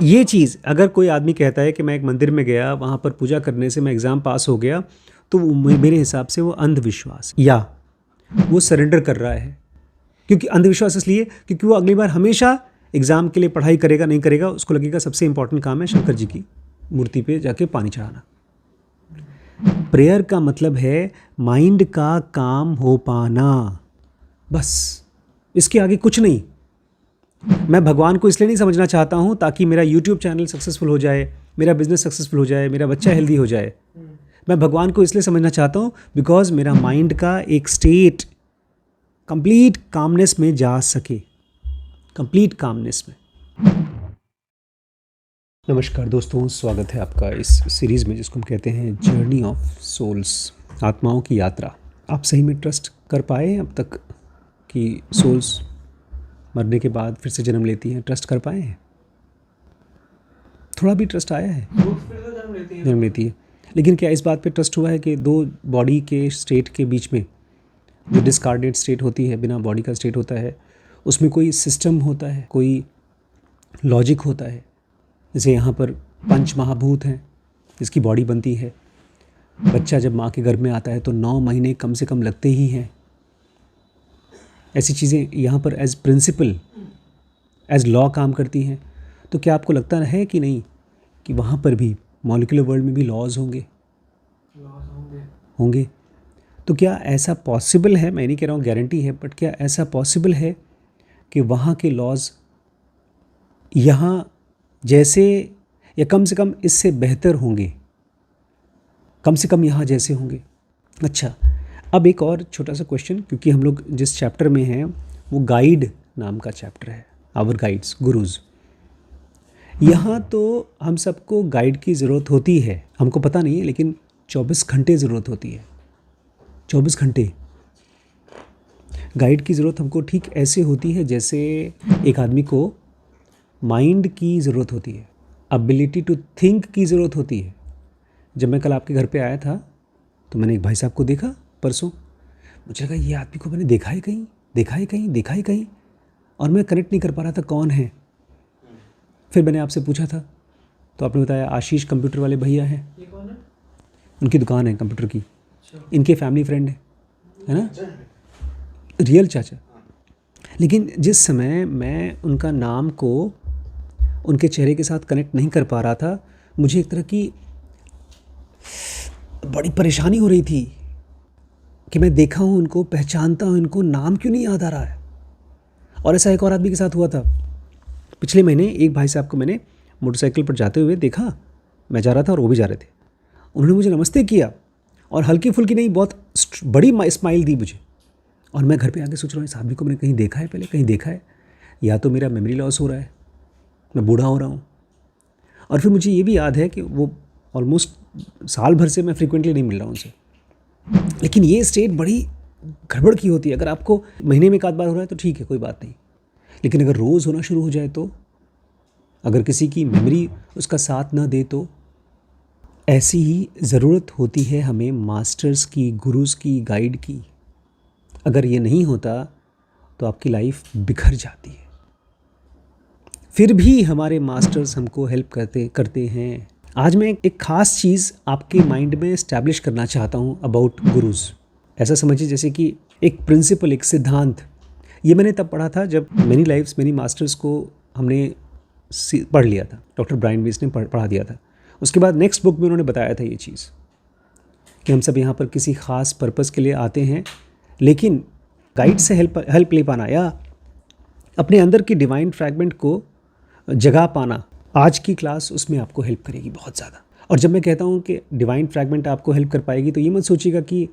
ये चीज़ अगर कोई आदमी कहता है कि मैं एक मंदिर में गया, वहाँ पर पूजा करने से मैं एग्ज़ाम पास हो गया, तो मेरे हिसाब से वो अंधविश्वास या वो सरेंडर कर रहा है। क्योंकि अंधविश्वास इसलिए क्योंकि वो अगली बार हमेशा एग्ज़ाम के लिए पढ़ाई करेगा नहीं करेगा, उसको लगेगा सबसे इंपॉर्टेंट काम है शंकर जी की मूर्ति पे जाके पानी चढ़ाना। प्रेयर का मतलब है माइंड का काम हो पाना, बस, इसके आगे कुछ नहीं। मैं भगवान को इसलिए नहीं समझना चाहता हूँ ताकि मेरा यूट्यूब चैनल सक्सेसफुल हो जाए, मेरा बिजनेस सक्सेसफुल हो जाए, मेरा बच्चा हेल्दी हो जाए। मैं भगवान को इसलिए समझना चाहता हूँ बिकॉज मेरा माइंड का एक स्टेट कंप्लीट कामनेस में जा सके, कंप्लीट कामनेस में। नमस्कार दोस्तों, स्वागत है आपका इस सीरीज़ में जिसको हम कहते हैं जर्नी ऑफ सोल्स, आत्माओं की यात्रा। आप सही में ट्रस्ट कर पाए अब तक कि सोल्स मरने के बाद फिर से जन्म लेती हैं? ट्रस्ट कर पाए हैं? थोड़ा भी ट्रस्ट आया है? जन्म लेती है। लेकिन क्या इस बात पे ट्रस्ट हुआ है कि दो बॉडी के स्टेट के बीच में जो डिस्कार्डेड स्टेट होती है, बिना बॉडी का स्टेट होता है, उसमें कोई सिस्टम होता है, कोई लॉजिक होता है? जैसे यहाँ पर 5 महाभूत हैं जिसकी बॉडी बनती है। बच्चा जब माँ के गर्भ में आता है तो 9 महीने कम से कम लगते ही हैं। ऐसी चीज़ें यहाँ पर एज प्रिंसिपल, एज लॉ काम करती हैं। तो क्या आपको लगता है कि नहीं कि वहाँ पर भी मॉलिक्यूलर वर्ल्ड में भी लॉज होंगे? होंगे। तो क्या ऐसा पॉसिबल है, मैं नहीं कह रहा हूँ गारंटी है, बट क्या ऐसा पॉसिबल है कि वहाँ के लॉज यहाँ जैसे या कम से कम इससे बेहतर होंगे, कम से कम यहाँ जैसे होंगे? अच्छा, अब एक और छोटा सा क्वेश्चन, क्योंकि हम लोग जिस चैप्टर में हैं वो गाइड नाम का चैप्टर है, आवर गाइड्स, गुरुज। यहाँ तो हम सबको गाइड की ज़रूरत होती है, हमको पता नहीं है, लेकिन 24 घंटे ज़रूरत होती है। 24 घंटे गाइड की ज़रूरत हमको ठीक ऐसे होती है जैसे एक आदमी को माइंड की ज़रूरत होती है, एबिलिटी टू थिंक की ज़रूरत होती है। जब मैं कल आपके घर पे आया था तो मैंने एक भाई साहब को देखा परसों, मुझे लगा ये आदमी को मैंने देखा है कहीं, और मैं कनेक्ट नहीं कर पा रहा था कौन है। फिर मैंने आपसे पूछा था तो आपने बताया आशीष कंप्यूटर वाले भैया हैं। ये कौन है? उनकी दुकान है कंप्यूटर की, अच्छा। इनके फैमिली फ्रेंड है ना, रियल चाचा। लेकिन जिस समय मैं उनका नाम को उनके चेहरे के साथ कनेक्ट नहीं कर पा रहा था, मुझे एक तरह की बड़ी परेशानी हो रही थी कि मैं देखा हूँ उनको, पहचानता हूँ इनको, नाम क्यों नहीं याद आ रहा है। और ऐसा एक और आदमी के साथ हुआ था पिछले महीने। एक भाई साहब को मैंने मोटरसाइकिल पर जाते हुए देखा, मैं जा रहा था और वो भी जा रहे थे। उन्होंने मुझे नमस्ते किया और हल्की फुल्की नहीं, बहुत बड़ी स्माइल दी मुझे। और मैं घर पे आके सोच रहा हूँ इस आदमी को मैंने कहीं देखा है, पहले कहीं देखा है, या तो मेरा मेमोरी लॉस हो रहा है, मैं बूढ़ा हो रहा हूँ। और फिर मुझे ये भी याद है कि वो ऑलमोस्ट साल भर से मैं फ्रिक्वेंटली नहीं मिल रहा हूँ उनसे। लेकिन ये स्टेट बड़ी गड़बड़ की होती है। अगर आपको महीने में एक आध बार हो रहा है तो ठीक है, कोई बात नहीं, लेकिन अगर रोज़ होना शुरू हो जाए तो, अगर किसी की मेमोरी उसका साथ ना दे तो, ऐसी ही ज़रूरत होती है हमें मास्टर्स की, गुरुज़ की, गाइड की। अगर ये नहीं होता तो आपकी लाइफ बिखर जाती है। फिर भी हमारे मास्टर्स हमको हेल्प करते हैं। आज मैं एक ख़ास चीज़ आपके माइंड में इस्टेब्लिश करना चाहता हूँ अबाउट गुरुज़। ऐसा समझिए जैसे कि एक प्रिंसिपल, एक सिद्धांत। ये मैंने तब पढ़ा था जब मेनी लाइफ्स, मेनी मास्टर्स को हमने पढ़ लिया था। डॉक्टर ब्रायन वेस ने पढ़ा दिया था। उसके बाद नेक्स्ट बुक में उन्होंने बताया था ये चीज़ कि हम सब यहाँ पर किसी ख़ास पर्पज़ के लिए आते हैं, लेकिन गाइड से हेल्प ले पाना या अपने अंदर की डिवाइन फ्रैगमेंट को जगा पाना, आज की क्लास उसमें आपको हेल्प करेगी बहुत ज़्यादा। और जब मैं कहता हूँ कि डिवाइन फ्रैगमेंट आपको हेल्प कर पाएगी, तो ये मत सोचिएगा कि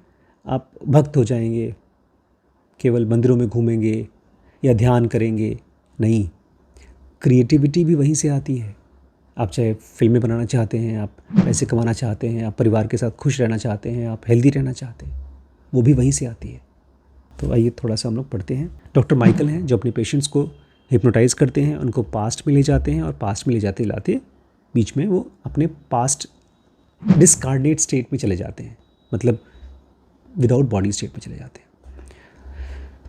आप भक्त हो जाएंगे, केवल मंदिरों में घूमेंगे या ध्यान करेंगे। नहीं, क्रिएटिविटी भी वहीं से आती है। आप चाहे फिल्में बनाना चाहते हैं, आप पैसे कमाना चाहते हैं, आप परिवार के साथ खुश रहना चाहते हैं, आप हेल्दी रहना चाहते हैं, वो भी वहीं से आती है। तो आइए थोड़ा सा हम लोग पढ़ते हैं। डॉक्टर माइकल हैं जो अपने पेशेंट्स को हिप्नोटाइज़ करते हैं, उनको पास्ट में ले जाते हैं, और पास्ट में ले जाते लाते बीच में वो अपने पास्ट डिस्कार्डेड स्टेट में चले जाते हैं, मतलब विदाउट बॉडी स्टेट में चले जाते हैं।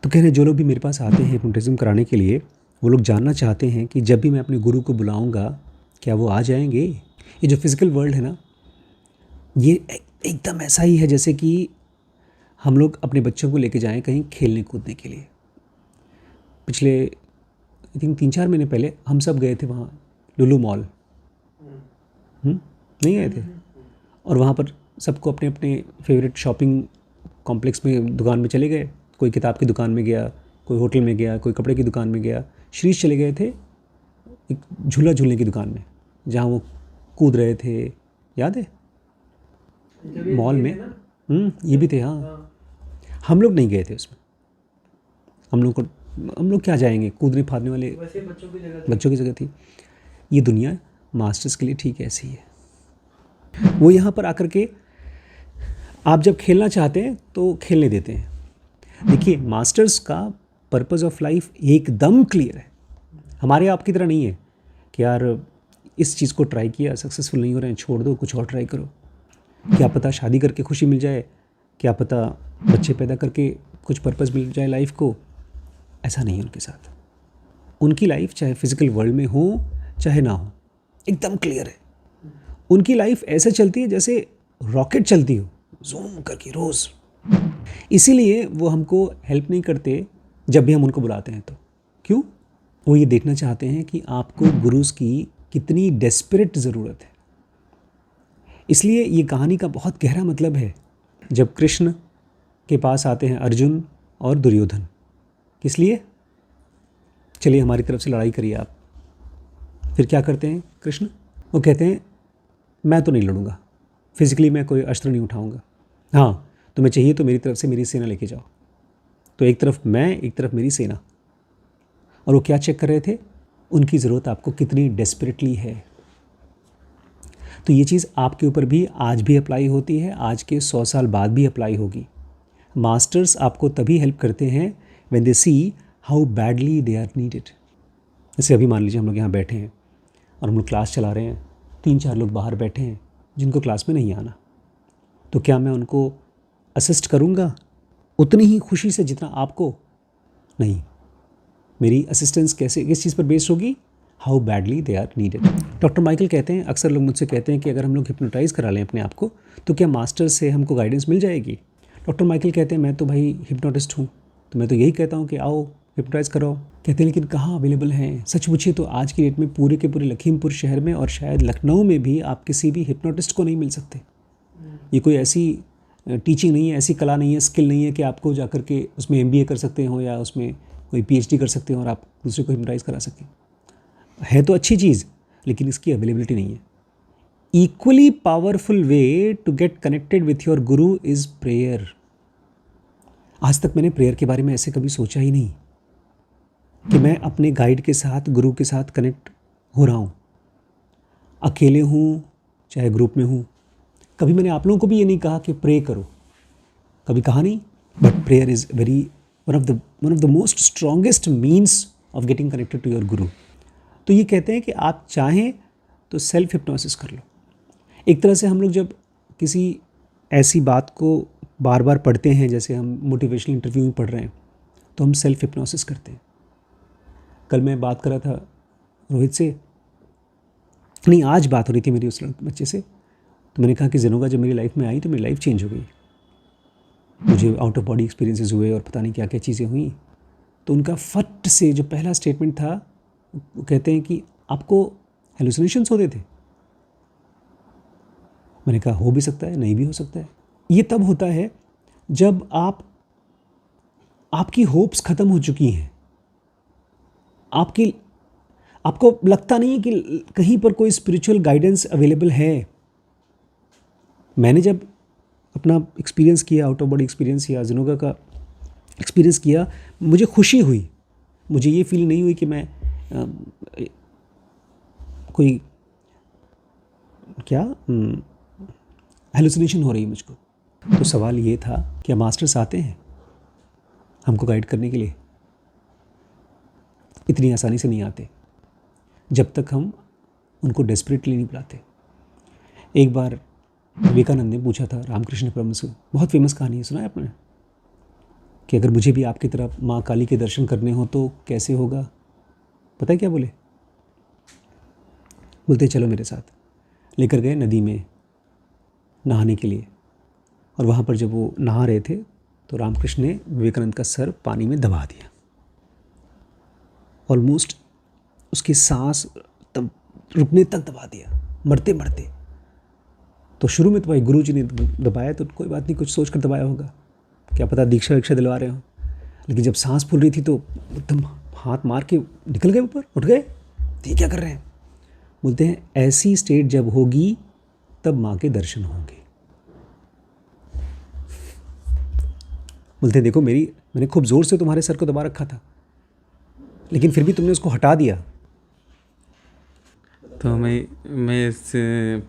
तो कह रहे हैं जो लोग भी मेरे पास आते हैं हिप्नोटिज्म कराने के लिए, वो लोग जानना चाहते हैं कि जब भी मैं अपने गुरु को बुलाऊंगा क्या वो आ जाएंगे? ये जो फिज़िकल वर्ल्ड है ना, ये एकदम ऐसा ही है जैसे कि हम लोग अपने बच्चों को लेके जाएं कहीं खेलने कूदने के लिए। पिछले आई थिंक 3-4 महीने पहले हम सब गए थे वहाँ लुलु मॉल। नहीं गए थे? और वहाँ पर सबको अपने अपने फेवरेट शॉपिंग कॉम्प्लेक्स में दुकान में चले गए। कोई किताब की दुकान में गया, कोई होटल में गया, कोई कपड़े की दुकान में गया। श्रीश चले गए थे एक झूला झूलने की दुकान में, जहाँ वो कूद रहे थे, याद है? मॉल में। ये भी थे, हाँ। हम लोग नहीं गए थे उसमें। हम लोग क्या जाएंगे, कूदने फादने वाले वैसे बच्चों की जगह थी। ये दुनिया मास्टर्स के लिए ठीक ऐसी है। वो यहाँ पर आकर के आप जब खेलना चाहते हैं तो खेलने देते हैं। देखिए, मास्टर्स का पर्पस ऑफ लाइफ एकदम क्लियर है। हमारे आपकी तरह नहीं है कि यार इस चीज़ को ट्राई किया, सक्सेसफुल नहीं हो रहे हैं, छोड़ दो, कुछ और ट्राई करो। क्या पता शादी करके खुशी मिल जाए, क्या पता बच्चे पैदा करके कुछ पर्पस मिल जाए लाइफ को। ऐसा नहीं है उनके साथ। उनकी लाइफ चाहे फिजिकल वर्ल्ड में हो चाहे ना हो, एकदम क्लियर है। उनकी लाइफ ऐसे चलती है जैसे रॉकेट चलती हो, जूम करके रोज़। इसीलिए वो हमको हेल्प नहीं करते जब भी हम उनको बुलाते हैं तो। क्यों? वो ये देखना चाहते हैं कि आपको गुरुज की कितनी डेस्परेट ज़रूरत है। इसलिए ये कहानी का बहुत गहरा मतलब है। जब कृष्ण के पास आते हैं अर्जुन और दुर्योधन, किस लिए? चलिए हमारी तरफ से लड़ाई करिए आप। फिर क्या करते हैं कृष्ण? वो कहते हैं मैं तो नहीं लड़ूंगा, फिजिकली मैं कोई अस्त्र नहीं उठाऊंगा। हाँ, तुम्हें चाहिए तो मेरी तरफ से मेरी सेना लेके जाओ। तो एक तरफ मैं, एक तरफ मेरी सेना। और वो क्या चेक कर रहे थे? उनकी ज़रूरत आपको कितनी डेस्परेटली है। तो ये चीज़ आपके ऊपर भी आज भी अप्लाई होती है, आज के 100 साल बाद भी अप्लाई होगी। मास्टर्स आपको तभी हेल्प करते हैं when they see how badly they are needed. जैसे अभी मान लीजिए हम लोग यहाँ बैठे हैं और हम लोग क्लास चला रहे हैं, 3-4 लोग बाहर बैठे हैं जिनको क्लास में नहीं आना। तो क्या मैं उनको असिस्ट करूँगा उतनी ही खुशी से जितना आपको? नहीं। मेरी असिस्टेंस कैसे, किस चीज़ पर बेस्ड होगी? How badly they are needed. Doctor Michael कहते हैं, अक्सर लोग मुझसे कहते हैं कि अगर हम लोग हिप्नोटाइज़ करा लें अपने आप को तो क्या मास्टर से हमको गाइडेंस मिल जाएगी? डॉक्टर माइकल कहते हैं मैं तो भाई हिप्नोटिस्ट हूँ, तो मैं तो यही कहता हूँ कि आओ हिप्नोटाइज़ कराओ। कहते हैं लेकिन कहाँ अवेलेबल हैं? सच पूछिए तो आज की डेट में पूरे के पूरे लखीमपुर शहर में और शायद लखनऊ में भी आप किसी भी हिप्नोटिस्ट को नहीं मिल सकते। ये कोई ऐसी टीचिंग नहीं है, ऐसी कला नहीं है, स्किल नहीं है कि आपको जा कर के उसमें MBA कर सकते हो या उसमें कोई PhD कर सकते हो और आप दूसरे को हिप्नोटाइज़ करा सकें। है तो अच्छी चीज़, लेकिन इसकी अवेलेबिलिटी नहीं है। Equally powerful way to get connected with your guru is prayer. आज तक मैंने प्रेयर के बारे में ऐसे कभी सोचा ही नहीं कि मैं अपने गाइड के साथ, गुरु के साथ कनेक्ट हो रहा हूँ। अकेले हूँ चाहे ग्रुप में हूँ। कभी मैंने आप लोगों को भी ये नहीं कहा कि प्रे करो, कभी कहा नहीं। But prayer is very one of the most strongest means of getting connected to your guru. तो ये कहते हैं कि आप चाहें तो सेल्फ हिप्नोसिस कर लो। एक तरह से हम लोग जब किसी ऐसी बात को बार बार पढ़ते हैं, जैसे हम मोटिवेशनल इंटरव्यू में पढ़ रहे हैं, तो हम सेल्फ हिप्नोसिस करते हैं। कल मैं बात कर रहा था रोहित से, नहीं आज बात हो रही थी मेरी उस बच्चे से, तो मैंने कहा कि ज़ेनोगा जब मेरी लाइफ में आई तो मेरी लाइफ चेंज हो गई। मुझे आउट ऑफ बॉडी एक्सपीरियंसेस हुए और पता नहीं क्या क्या चीज़ें हुई। तो उनका फट से जो पहला स्टेटमेंट था, वो कहते हैं कि आपको हेलुसिनेशंस होते थे। मैंने कहा हो भी सकता है, नहीं भी हो सकता है। ये तब होता है जब आपकी होप्स ख़त्म हो चुकी हैं, आपको लगता नहीं है कि कहीं पर कोई स्पिरिचुअल गाइडेंस अवेलेबल है। मैंने जब अपना एक्सपीरियंस किया, आउट ऑफ बॉडी एक्सपीरियंस या ज़ेनोगा का एक्सपीरियंस किया, मुझे खुशी हुई। मुझे ये फील नहीं हुई कि मैं कोई क्या हेलुसिनेशन हो रही है मुझको। तो सवाल ये था क्या मास्टर्स आते हैं हमको गाइड करने के लिए? इतनी आसानी से नहीं आते जब तक हम उनको डेस्परेटली नहीं बुलाते। एक बार विवेकानंद ने पूछा था रामकृष्ण परमहंस से, बहुत फेमस कहानी है, सुना है आपने, कि अगर मुझे भी आपकी तरह माँ काली के दर्शन करने हो तो कैसे होगा? पता है क्या बोले? बोलते चलो मेरे साथ। लेकर गए नदी में नहाने के लिए, और वहाँ पर जब वो नहा रहे थे तो रामकृष्ण ने विवेकानंद का सर पानी में दबा दिया। ऑलमोस्ट उसकी सांस तब रुकने तक दबा दिया, मरते मरते। तो शुरू में तो भाई गुरु जी ने दबाया तो कोई बात नहीं, कुछ सोच कर दबाया होगा, क्या पता दीक्षा वीक्षा दिलवा रहे हो। लेकिन जब सांस फूल रही थी तो एकदम हाथ मार के निकल गए ऊपर, उठ गए, ये क्या कर रहे हैं। बोलते हैं ऐसी स्टेट जब होगी तब माँ के दर्शन होंगे। बोलते हैं देखो मैंने खूब ज़ोर से तुम्हारे सर को दबा रखा था, लेकिन फिर भी तुमने उसको हटा दिया। तो मैं इस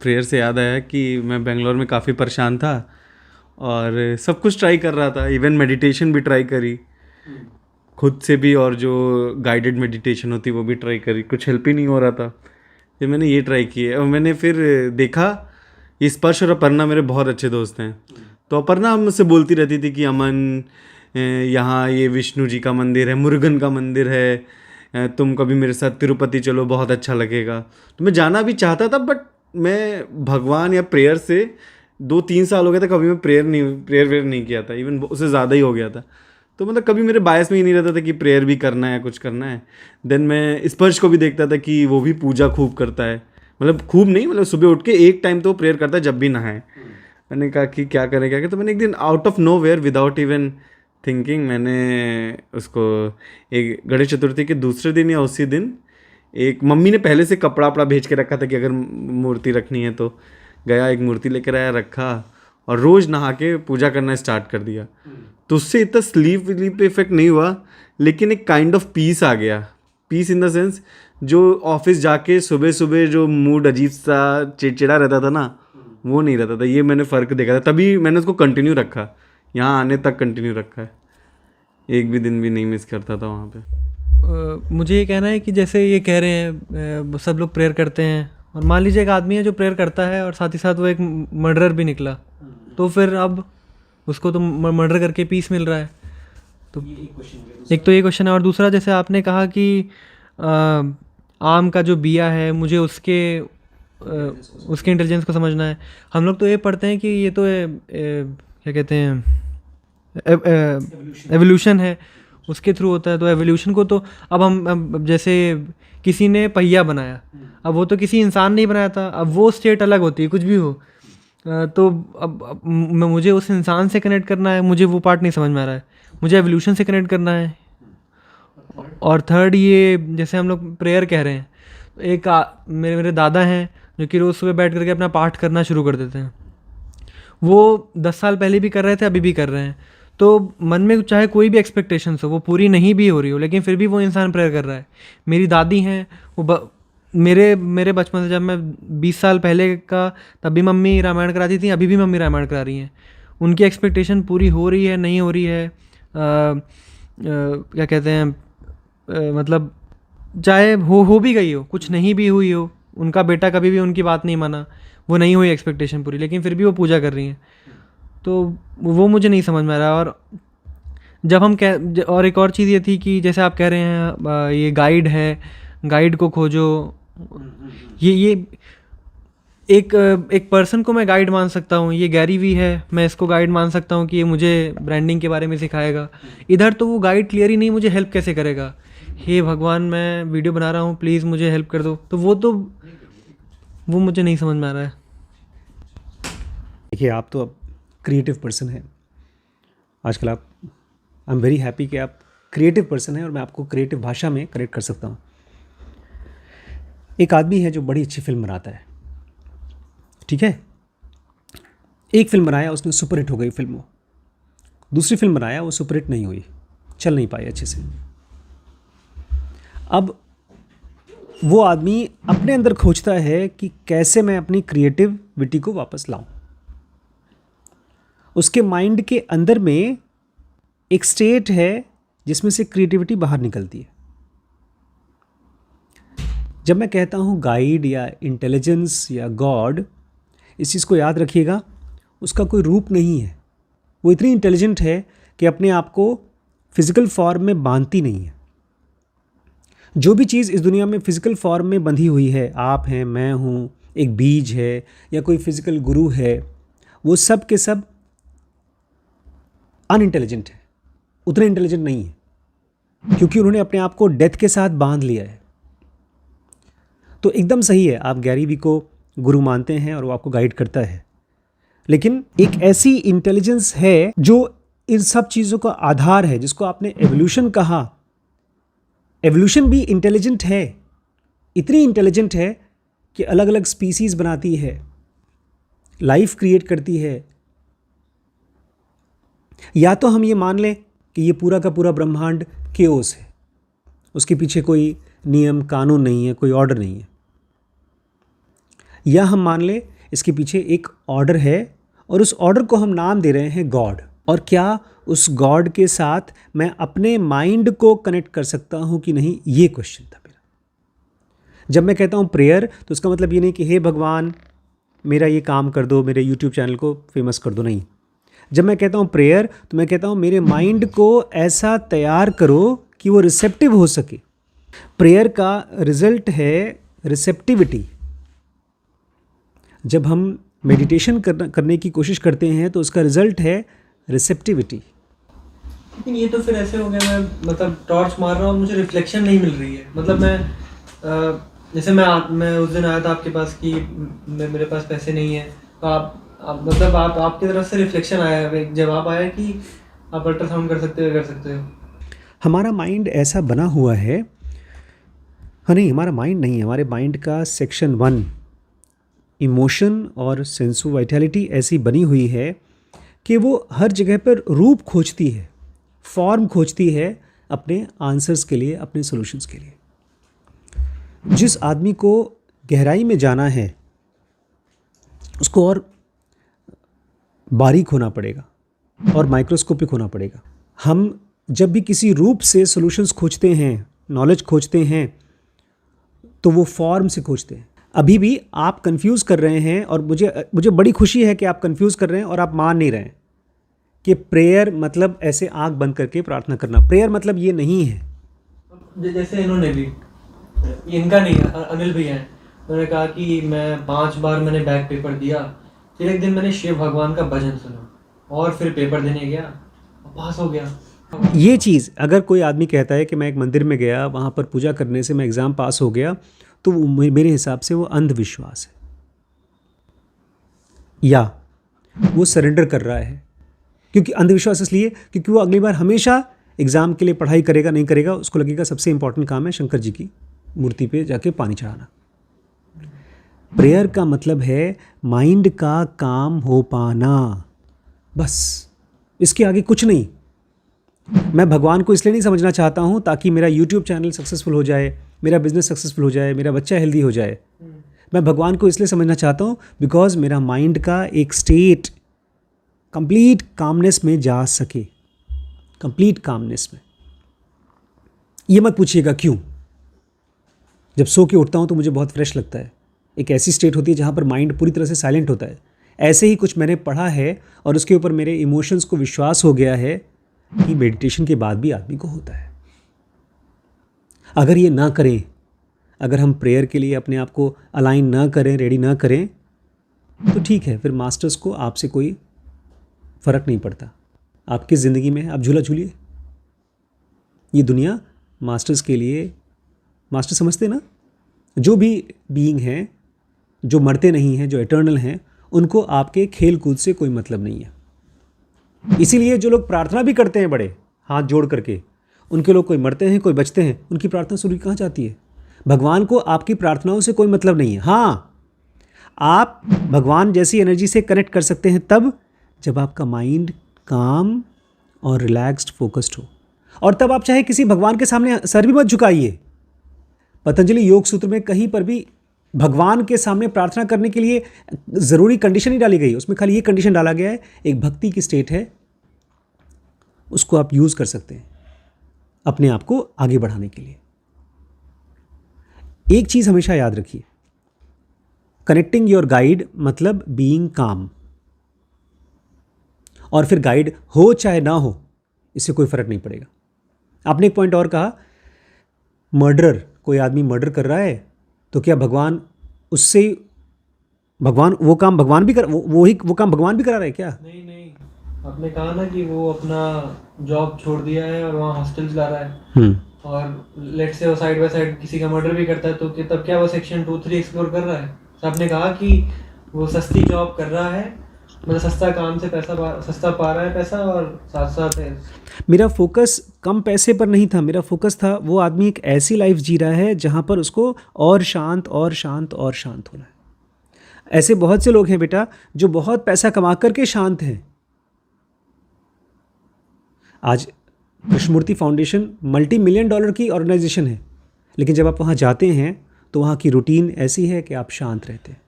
प्रेयर से याद आया कि मैं बेंगलोर में काफ़ी परेशान था और सब कुछ ट्राई कर रहा था, इवन मेडिटेशन भी ट्राई करी खुद से भी, और जो गाइडेड मेडिटेशन होती वो भी ट्राई करी, कुछ हेल्प ही नहीं हो रहा था। फिर मैंने ये ट्राई किया और मैंने फिर देखा, ये स्पर्श और अपर्णा मेरे बहुत अच्छे दोस्त हैं। तो अपर्णा मुझसे बोलती रहती थी कि अमन यहाँ ये विष्णु जी का मंदिर है, मुरुगन का मंदिर है, तुम कभी मेरे साथ तिरुपति चलो, बहुत अच्छा लगेगा। तो मैं जाना भी चाहता था, बट मैं भगवान या प्रेयर से 2-3 साल हो गया था, कभी मैं प्रेयर वेयर नहीं किया था, इवन उससे ज़्यादा ही हो गया था। तो मतलब कभी मेरे बायस में ही नहीं रहता था कि प्रेयर भी करना है, कुछ करना है। देन मैं स्पर्श को भी देखता था कि वो भी पूजा खूब करता है, मतलब खूब नहीं, मतलब सुबह उठ के एक टाइम तो प्रेयर करता है जब भी नहाए। मैंने कहा कि क्या करें, तो मैंने एक दिन out of nowhere without even thinking मैंने उसको, एक गणेश चतुर्थी के दूसरे दिन या उसी दिन, एक मम्मी ने पहले से कपड़ा वपड़ा भेज के रखा था कि अगर मूर्ति रखनी है, तो गया एक मूर्ति लेकर आया, रखा, और रोज़ नहा के पूजा करना स्टार्ट कर दिया। तो उससे इतना स्लीप इफेक्ट नहीं हुआ, लेकिन एक काइंड ऑफ पीस आ गया। पीस इन द सेंस, जो ऑफिस जाके सुबह सुबह जो मूड अजीब सा चिड़चिड़ा रहता था ना, वो नहीं रहता था। ये मैंने फ़र्क देखा था, तभी मैंने उसको कंटिन्यू रखा, यहाँ आने तक कंटिन्यू रखा है, एक भी दिन भी नहीं मिस करता था वहाँ पे। मुझे ये कहना है कि जैसे ये कह रहे हैं सब लोग प्रेयर करते हैं, और मान लीजिए एक आदमी है जो प्रेयर करता है और साथ ही साथ वो एक मर्डरर भी निकला, तो फिर अब उसको तो मर्डर करके पीस मिल रहा है। तो एक तो ये क्वेश्चन है, और दूसरा जैसे आपने कहा कि आम का जो बिया है, मुझे उसके इंटेलिजेंस को समझना है। हम लोग तो ये पढ़ते हैं कि ये तो क्या कहते हैं, एवोल्यूशन है, उसके थ्रू होता है। तो एवोल्यूशन को तो अब जैसे किसी ने पहिया बनाया, अब वो तो किसी इंसान ने ही बनाया था, अब वो स्टेट अलग होती है, कुछ भी हो। तो अब मुझे उस इंसान से कनेक्ट करना है, मुझे वो पार्ट नहीं समझ में आ रहा है, मुझे एवोल्यूशन से कनेक्ट करना है। और थर्ड, ये जैसे हम लोग प्रेयर कह रहे हैं, एक मेरे दादा हैं जो कि रोज़ सुबह बैठ करके अपना पाठ करना शुरू कर देते हैं। वो 10 साल पहले भी कर रहे थे, अभी भी कर रहे हैं। तो मन में चाहे कोई भी एक्सपेक्टेशंस हो, वो पूरी नहीं भी हो रही हो, लेकिन फिर भी वो इंसान प्रेयर कर रहा है। मेरी दादी हैं, वो मेरे बचपन से, जब मैं 20 साल पहले का, तब भी मम्मी रामायण कराती थी, अभी भी मम्मी रामायण करा रही हैं। उनकी एक्सपेक्टेशन पूरी हो रही है, नहीं हो रही है, क्या कहते हैं, मतलब चाहे हो भी गई हो, कुछ नहीं भी हुई हो, उनका बेटा कभी भी उनकी बात नहीं माना, वो नहीं हुई एक्सपेक्टेशन पूरी, लेकिन फिर भी वो पूजा कर रही हैं। तो वो मुझे नहीं समझ में आ रहा। और जब हम और एक और चीज़ ये थी कि जैसे आप कह रहे हैं ये गाइड है, गाइड को खोजो, ये एक पर्सन को मैं गाइड मान सकता हूँ, ये गैरी वी है, मैं इसको गाइड मान सकता हूँ कि ये मुझे ब्रांडिंग के बारे में सिखाएगा। इधर तो वो गाइड क्लियर ही नहीं, मुझे हेल्प कैसे करेगा। हे भगवान, मैं वीडियो बना रहा हूँ, प्लीज़ मुझे हेल्प कर दो। तो वो मुझे नहीं समझ में आ रहा है। देखिए, आप तो अब क्रिएटिव पर्सन हैं आजकल, आप, आई एम वेरी हैप्पी कि आप क्रिएटिव पर्सन हैं और मैं आपको क्रिएटिव भाषा में करेक्ट कर सकता हूँ। एक आदमी है जो बड़ी अच्छी फिल्म बनाता है, ठीक है, एक फिल्म बनाया, उसने सुपरहिट हो गई फिल्म, वो दूसरी फिल्म बनाया, वो सुपरहिट नहीं हुई, चल नहीं पाई अच्छे से। अब वो आदमी अपने अंदर खोजता है कि कैसे मैं अपनी क्रिएटिविटी को वापस लाऊं। उसके माइंड के अंदर में एक स्टेट है जिसमें से क्रिएटिविटी बाहर निकलती है। जब मैं कहता हूँ गाइड या इंटेलिजेंस या गॉड, इस चीज़ को याद रखिएगा, उसका कोई रूप नहीं है। वो इतनी इंटेलिजेंट है कि अपने आप को फिजिकल फॉर्म में बांधती नहीं है। जो भी चीज़ इस दुनिया में फिजिकल फॉर्म में बंधी हुई है, आप हैं, मैं हूँ, एक बीज है या कोई फिजिकल गुरु है, वो सब के सब अनइंटेलिजेंट है, उतने इंटेलिजेंट नहीं है, क्योंकि उन्होंने अपने आप को डेथ के साथ बांध लिया है। तो एकदम सही है, आप गैरी वी को गुरु मानते हैं और वो आपको गाइड करता है, लेकिन एक ऐसी इंटेलिजेंस है जो इन सब चीज़ों का आधार है, जिसको आपने एवोल्यूशन कहा। एवोल्यूशन भी इंटेलिजेंट है, इतनी इंटेलिजेंट है कि अलग अलग स्पीसीज बनाती है, लाइफ क्रिएट करती है। या तो हम ये मान लें कि ये पूरा का पूरा ब्रह्मांड केओस है, उसके पीछे कोई नियम कानून नहीं है, कोई ऑर्डर नहीं है, या हम मान लें इसके पीछे एक ऑर्डर है और उस ऑर्डर को हम नाम दे रहे हैं गॉड। और क्या उस गॉड के साथ मैं अपने माइंड को कनेक्ट कर सकता हूं कि नहीं, ये क्वेश्चन था मेरा। जब मैं कहता हूं प्रेयर, तो उसका मतलब ये नहीं कि हे भगवान मेरा ये काम कर दो, मेरे यूट्यूब चैनल को फेमस कर दो, नहीं। जब मैं कहता हूं प्रेयर, तो मैं कहता हूं मेरे माइंड को ऐसा तैयार करो कि वो रिसेप्टिव हो सके। प्रेयर का रिजल्ट है रिसेप्टिविटी। जब हम मेडिटेशन करने की कोशिश करते हैं तो उसका रिजल्ट है रिसेप्टिविटी। लेकिन ये तो फिर ऐसे हो गया, मैं मतलब टॉर्च मार रहा हूँ, मुझे रिफ्लेक्शन नहीं मिल रही है। मतलब मैं जैसे मैं उस दिन आया था आपके पास कि मेरे पास पैसे नहीं है, तो आप मतलब आपकी तरफ से रिफ्लेक्शन आया है, एक जवाब आया कि आप अल्ट्रासाउंड कर सकते हो। हमारा माइंड ऐसा बना हुआ है, हाँ नहीं, हमारा माइंड नहीं है, हमारे माइंड का सेक्शन 1 इमोशन और सेंसु वाइटैलिटी ऐसी बनी हुई है कि वो हर जगह पर रूप खोजती है, फॉर्म खोजती है अपने आंसर्स के लिए, अपने सॉल्यूशंस के लिए। जिस आदमी को गहराई में जाना है उसको और बारीक होना पड़ेगा और माइक्रोस्कोपिक होना पड़ेगा। हम जब भी किसी रूप से सॉल्यूशंस खोजते हैं, नॉलेज खोजते हैं, तो वो फॉर्म से खोजते हैं। अभी भी आप कंफ्यूज कर रहे हैं और मुझे बड़ी खुशी है कि आप कंफ्यूज कर रहे हैं और आप मान नहीं रहे हैं कि प्रेयर मतलब ऐसे आंख बंद करके प्रार्थना करना। प्रेयर मतलब ये नहीं है। जैसे इन्होंने भी, इनका नहीं है, अनिल भैया हैं, उन्होंने कहा कि मैं 5 बार मैंने बैक पेपर दिया, फिर एक दिन मैंने शिव भगवान का भजन सुना और फिर पेपर देने गया, पास हो गया। ये चीज़ अगर कोई आदमी कहता है कि मैं एक मंदिर में गया, वहाँ पर पूजा करने से मैं एग्ज़ाम पास हो गया, तो मेरे हिसाब से वो अंधविश्वास है, या वो सरेंडर कर रहा है। क्योंकि अंधविश्वास इसलिए क्योंकि वो अगली बार हमेशा एग्ज़ाम के लिए पढ़ाई करेगा नहीं करेगा, उसको लगेगा सबसे इंपॉर्टेंट काम है शंकर जी की मूर्ति पे जाके पानी चढ़ाना। प्रेयर का मतलब है माइंड का काम हो पाना, बस, इसके आगे कुछ नहीं। मैं भगवान को इसलिए नहीं समझना चाहता हूँ ताकि मेरा यूट्यूब चैनल सक्सेसफुल हो जाए, मेरा बिजनेस सक्सेसफुल हो जाए, मेरा बच्चा हेल्दी हो जाए। मैं भगवान को इसलिए समझना चाहता हूँ बिकॉज मेरा माइंड का एक स्टेट कंप्लीट कामनेस में जा सके, कंप्लीट कामनेस में। ये मत पूछिएगा क्यों। जब सो के उठता हूँ तो मुझे बहुत फ्रेश लगता है, एक ऐसी स्टेट होती है जहाँ पर माइंड पूरी तरह से साइलेंट होता है। ऐसे ही कुछ मैंने पढ़ा है और उसके ऊपर मेरे इमोशंस को विश्वास हो गया है कि मेडिटेशन के बाद भी आदमी को होता है। अगर ये ना करें, अगर हम प्रेयर के लिए अपने आप को अलाइन ना करें, रेडी ना करें, तो ठीक है, फिर मास्टर्स को आपसे कोई फ़र्क नहीं पड़ता। आपकी ज़िंदगी में आप झूला झूलिए। ये दुनिया मास्टर्स के लिए, मास्टर समझते ना, जो भी बीइंग हैं, जो मरते नहीं हैं, जो एटर्नल हैं, उनको आपके खेल कूद से कोई मतलब नहीं है। इसीलिए जो लोग प्रार्थना भी करते हैं बड़े हाथ जोड़ करके, उनके लोग कोई मरते हैं कोई बचते हैं, उनकी प्रार्थना सुनी कहाँ जाती है? भगवान को आपकी प्रार्थनाओं से कोई मतलब नहीं है। हाँ, आप भगवान जैसी एनर्जी से कनेक्ट कर सकते हैं तब जब आपका माइंड काम और रिलैक्स्ड फोकस्ड हो, और तब आप चाहे किसी भगवान के सामने सर भी मत झुकाइए। पतंजलि योग सूत्र में कहीं पर भी भगवान के सामने प्रार्थना करने के लिए ज़रूरी कंडीशन नहीं डाली गई, उसमें खाली ये कंडीशन डाला गया है, एक भक्ति की स्टेट है, उसको आप यूज़ कर सकते हैं अपने आप को आगे बढ़ाने के लिए। एक चीज़ हमेशा याद रखिए, कनेक्टिंग योर गाइड मतलब बीइंग काम, और फिर गाइड हो चाहे ना हो, इससे कोई फर्क नहीं पड़ेगा। आपने एक पॉइंट और कहा मर्डरर, कोई आदमी मर्डर कर रहा है तो क्या भगवान उससे, भगवान वो काम भगवान भी कर वो काम भगवान भी करा रहा है क्या? नहीं नहीं, आपने कहा ना कि वो अपना जॉब छोड़ दिया है और वहाँ हॉस्टल चला रहा है, और लेट से वो साइड बाय साइड किसी का मर्डर भी करता है, तो तब क्या वो सेक्शन 2-3 एक्सप्लोर कर रहा है? तो आपने कहा कि वो सस्ती जॉब कर रहा है, मतलब सस्ता काम से सस्ता पा रहा है पैसा, और साथ साथ है। मेरा फोकस कम पैसे पर नहीं था, मेरा फोकस था वो आदमी एक ऐसी लाइफ जी रहा है जहाँ पर उसको और शांत और शांत और शांत होना है। ऐसे बहुत से लोग हैं बेटा जो बहुत पैसा कमा करके शांत हैं। आज कृष्णमूर्ति फाउंडेशन $multi-million की ऑर्गेनाइजेशन है, लेकिन जब आप वहाँ जाते हैं तो वहाँ की रूटीन ऐसी है कि आप शांत रहते हैं।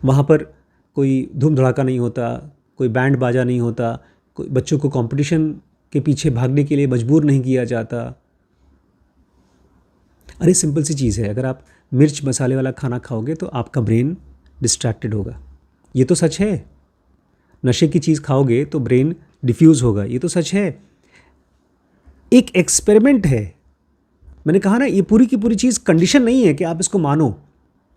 वहाँ पर कोई धूम धड़ाका नहीं होता, कोई बैंड बाजा नहीं होता, कोई बच्चों को कंपटीशन के पीछे भागने के लिए मजबूर नहीं किया जाता। अरे सिंपल सी चीज़ है, अगर आप मिर्च मसाले वाला खाना खाओगे तो आपका ब्रेन डिस्ट्रैक्टेड होगा, ये तो सच है। नशे की चीज़ खाओगे तो ब्रेन डिफ्यूज़ होगा, ये तो सच है। एक एक्सपेरिमेंट है, मैंने कहा ना, ये पूरी की पूरी चीज़ कंडीशन नहीं है कि आप इसको मानो।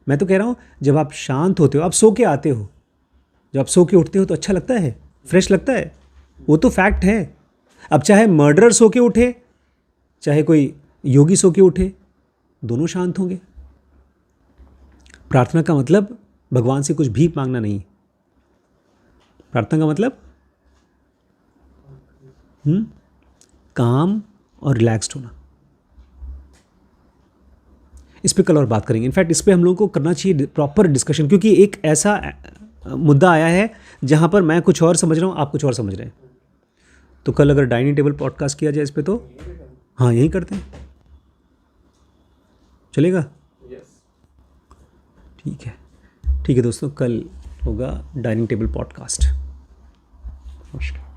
मैं तो कह रहा हूँ जब आप शांत होते हो, आप सो के आते हो, जब आप सो के उठते हो तो अच्छा लगता है, फ्रेश लगता है, वो तो फैक्ट है। अब चाहे मर्डरर सो के उठे, चाहे कोई योगी सो के उठे, दोनों शांत होंगे। प्रार्थना का मतलब भगवान से कुछ भीख मांगना नहीं। प्रार्थना का मतलब काम और रिलैक्स्ड होना। इस पे कल और बात करेंगे। इनफैक्ट इस पे हम लोगों को करना चाहिए प्रॉपर डिस्कशन, क्योंकि एक ऐसा मुद्दा आया है जहाँ पर मैं कुछ और समझ रहा हूँ, आप कुछ और समझ रहे हैं। तो कल अगर डाइनिंग टेबल पॉडकास्ट किया जाए इस पे तो हाँ, यही करते हैं, चलेगा? ठीक है, ठीक है दोस्तों, कल होगा डाइनिंग टेबल पॉडकास्ट। नमस्कार।